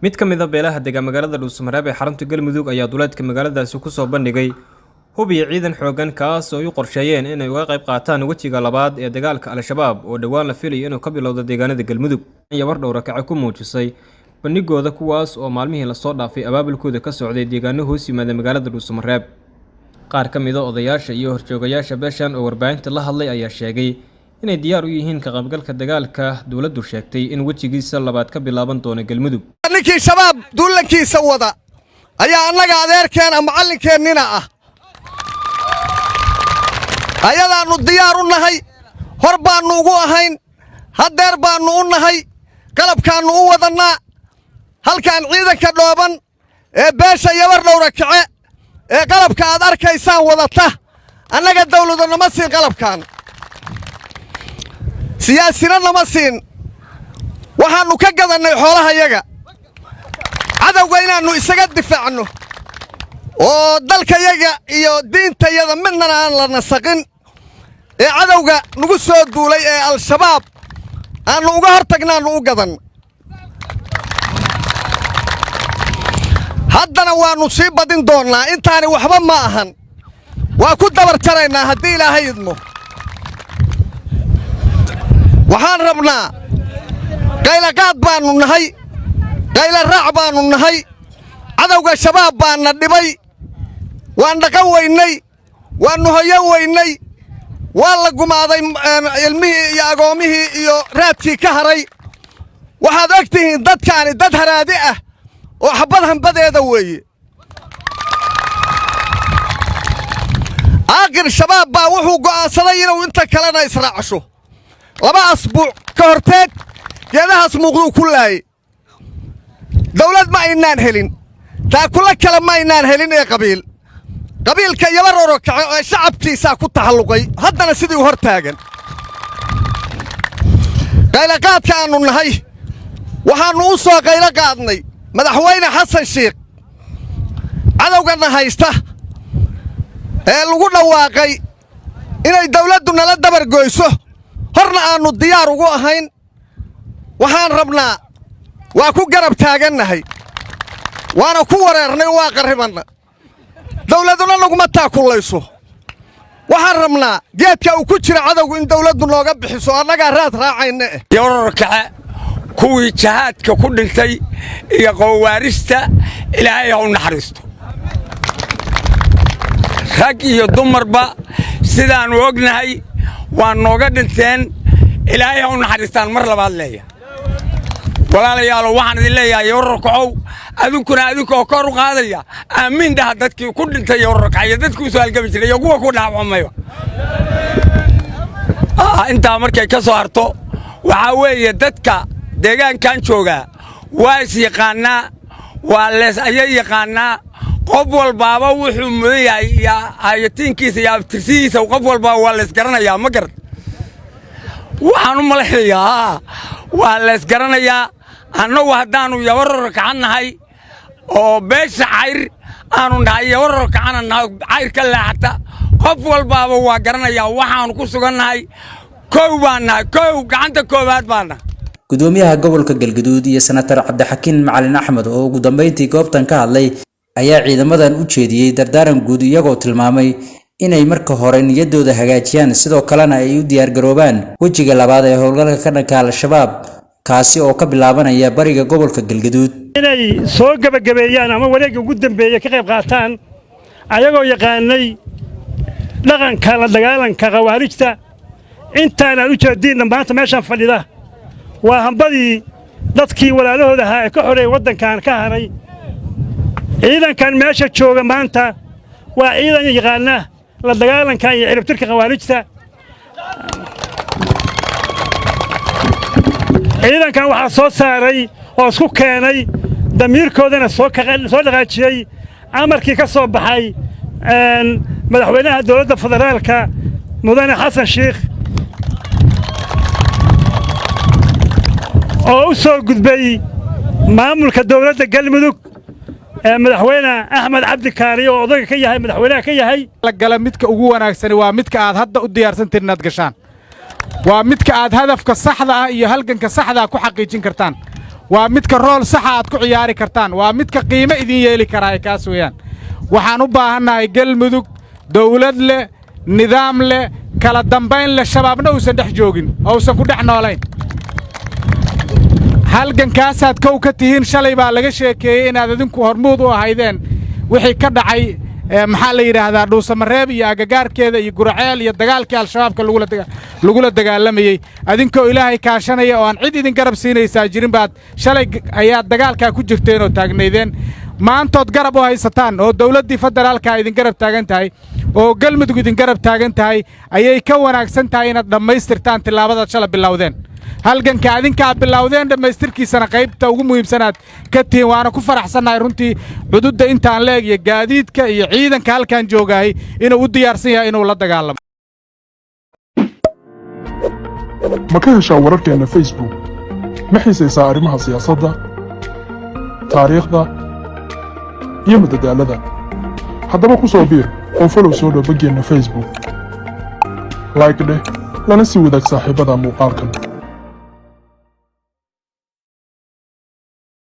mid ka mid ah beelaha deegaan magaalada Dhuusamareeb ee xarunta Galmudug ayaa duleedka magaaladaasi ku soo bandhigay hubiye ciidan xoogan kaas oo ay qorsheeyeen inay uga qayb qaataan wajiga labaad ee dagaalka Al-Shabaab oo dhawaan la filayo inuu ka bilowdo deegaanada Galmudug. Yabar dhowr ka ku muujisay bandhigooda kuwaas oo maalmihii la soo dhaafay abaabulkooda ka socday deegaano hoos yimaada magaalada Dhuusamareeb. qaar ka mid ah odayaasha iyo horjoogayaasha beeshan oo warbaahinta la hadlay ayaa sheegay inay diyaar u yihiin ka qaybgalka dagaalka dawladdu sheegtay in wajigiisa labaad ka bilaaban doono Galmudug. ninkii shabaab duulankiisa wada ayaa annaga adeerkeena macallinkeenina ah ayadaanu diyaar u nahay hor baanu ugu ahayn hadeer baanu u nahay qalabkaanu u wadanaa halkaan ciidanka dhooban ee beesha yabar dhowra kace ee qalabka aad arkaysaan wadata annaga dawladdu nama siin qalabkan siyaasina nama siin waxaanu ka gadanay xoolaha yaga cadawga inaanu isaga difaacno oo dalkayaga iyo diintayada midna aan la nasaqin ee cadawga nagu soo duulay ee al-shabaab aanu uga hortagnaanu u gadan haddana waanu sii badin doonnaa intaani waxba ma ahan waa ku dabar jaraynaa haddii ilaahay idmo waxaan rabnaa qaylaqaad baanu nahay qayla raac baanu nahay cadawga shabaab baana dhibay waan dhaqan weynay waanu hoyan weynay waa la gumaaday ilmihii iyo agoomihii iyo raadkii ka haray waxaad og tihiin dadkaani dad haraadi ah oo xabad hambadeeda weeye aaqir shabaab baa wuxuu go'aansaday inuu inta kalena israacsho laba asbuuc ka horteed geedahaas muuqduu ku laayay dawlad ma aynaan helin taakula kale ma aynaan helin ee qabiilka yabar oro kace ee shacabkiisa ku taxalluqay haddana sidii u hor taagan qaylaqaadka aanu nahay waxaanu u soo qaylo qaadnay madaxweyne xasan sheekh cadawgana haysta ee lagu dhawaaqay inay dawladdu nala dabar goyso horna aanu diyaar ugu ahayn waxaan rabnaa waa ku garab taagannahay waana ku wareernay waa qarribanna dawladuna naguma taakullayso waxaan rabnaa geedka uu ku jira cadawgu in dawladdu nooga bixiso annagaa raad raacayna yabar kace kuwii jahaadka ku dhintay iyo qawaarista ilaahay ha u naxariisto rag iyo dumarba sidaanu ognahay waa nooga dhinteen ilaahay ha u naxariistaan mar labaad leeyahay walaalayaal waxaan idin leeyahay yabar kacow adinkuna adinkoo kor u qaadaya aamin dhaha dadkii ku dhintay yabar kacay dadkii soo halgami jiray iyo kuwa ku dhaawacmay inta markay ka soo harto waxa weeye dadka deegaankan jooga waa is yaqaanaa waa lees ayay yaqaanaa qof walbaaba wuxuu mudan yahay iyo ayatiinkiisa iyo abtirsigiisa qof walba waa lees garanayaa ma garad waxaan u maleynayaa waa lees garanayaa annagu haddaanu yabar kacannahay oo beesha cayr aanu nahay yabar kacana nahay cayr ka leexata qof walbaaba waa garanayaa waxaanu ku sugannahay kow baan nahay kow gacanta koowaad baan nahay gudoomiyaha gobolka Galgaduud iyo senator Cabdixakiin Macalin Axmed oo ugu dambeyntii goobtan ka hadlay ayaa ciidamadan u jeediyay dardaaran guud iyagoo tilmaamay inay marka hore niyadooda hagaajiyaan sidoo kalena ay u diyaar garoobaan wajiga labaad ee howlgalka ka dhanka Al-Shabaab kaasi oo ka bilaabanaya bariga gobolka Galgaduud inay soo gabagabeeyaan ama wareegga ugu dambeeyay ka qayb qaataan ayagoo yaqaanay dhaqanka la dagaalanka qawaarijta intaan u jeedin maanta meeshan fadhida waa hambadii dadkii walaalahooda ahaa ee ka xoreeyay waddankan ka haray ciidankan meesha jooga maanta waa ciidan yaqaana la dagaalanka iyo ciribtirka qawaarijta ciidankan waxaa soo saaray oo isku keenay damiirkoodana soo dhaqaajiyey amarkii ka soo baxay madaxweynaha dowladda federaalka mudane xasan sheekh oo u soo gudbay maamulka dowladda Galmudug ee madaxweyne Axmed Cabdi Kaari oo odayga ka yahay madaxweynaha ka yahay la gala midka ugu wanaagsan waa midka aad hadda u diyaarsantiin inaad gashaan waa midka aad hadafka saxda ah iyo halganka saxda ku xaqiijin kartaan waa midka rool saxa aad ku ciyaari kartaan waa midka qiimo idin yeeli karaa kaas weeyaan waxaan u baahannahay galmudug dawlad leh nidaam leh kala dambayn leh shabaabna uusan dhex joogin oo uusan ku dhex noolayn halgankaasaad kow ka tihiin shalay baa laga sheekeeyey inaad idinku hormuud u ahaydeen wixii ka dhacay maxaa la yidhaahdaa dhuusamareeb iyo agagaarkeeda iyo guraceel iyo dagaalkii al-shabaabka lagula dagaalamayey adinkoo ilaahay kaashanaya oo aan cid idin garab siinaysaa jirin baad shalay ayaad dagaalkaa ku jirteen oo taagnaydeen maantood garab u haysataan oo dawladdii federaalka idin garab taagan tahay oo galmudug idin garab taagan tahay ayay ka wanaagsan tahay inaad dhammaystirtaan tillaabadaad shala bilowdeen halganka adinkaa bilowdeen dhammaystirkiisana qaybta ugu muhiimsanaad ka tihiin waana ku faraxsannahay runtii cududda intaan leeg iyo gaadiidka iyo ciidanka halkan joogaay inuu u diyaarsan yahay inuu la dagaalamo ma ka heshaa wararkeenna facebook ma xiisaysaa arrimaha siyaasadda taariikhda iyo madadaalada haddaba ku soo biir oo falow soo dhow baggeenna facebook like dheh lana sii wadaag saaxiibada muuqaalkan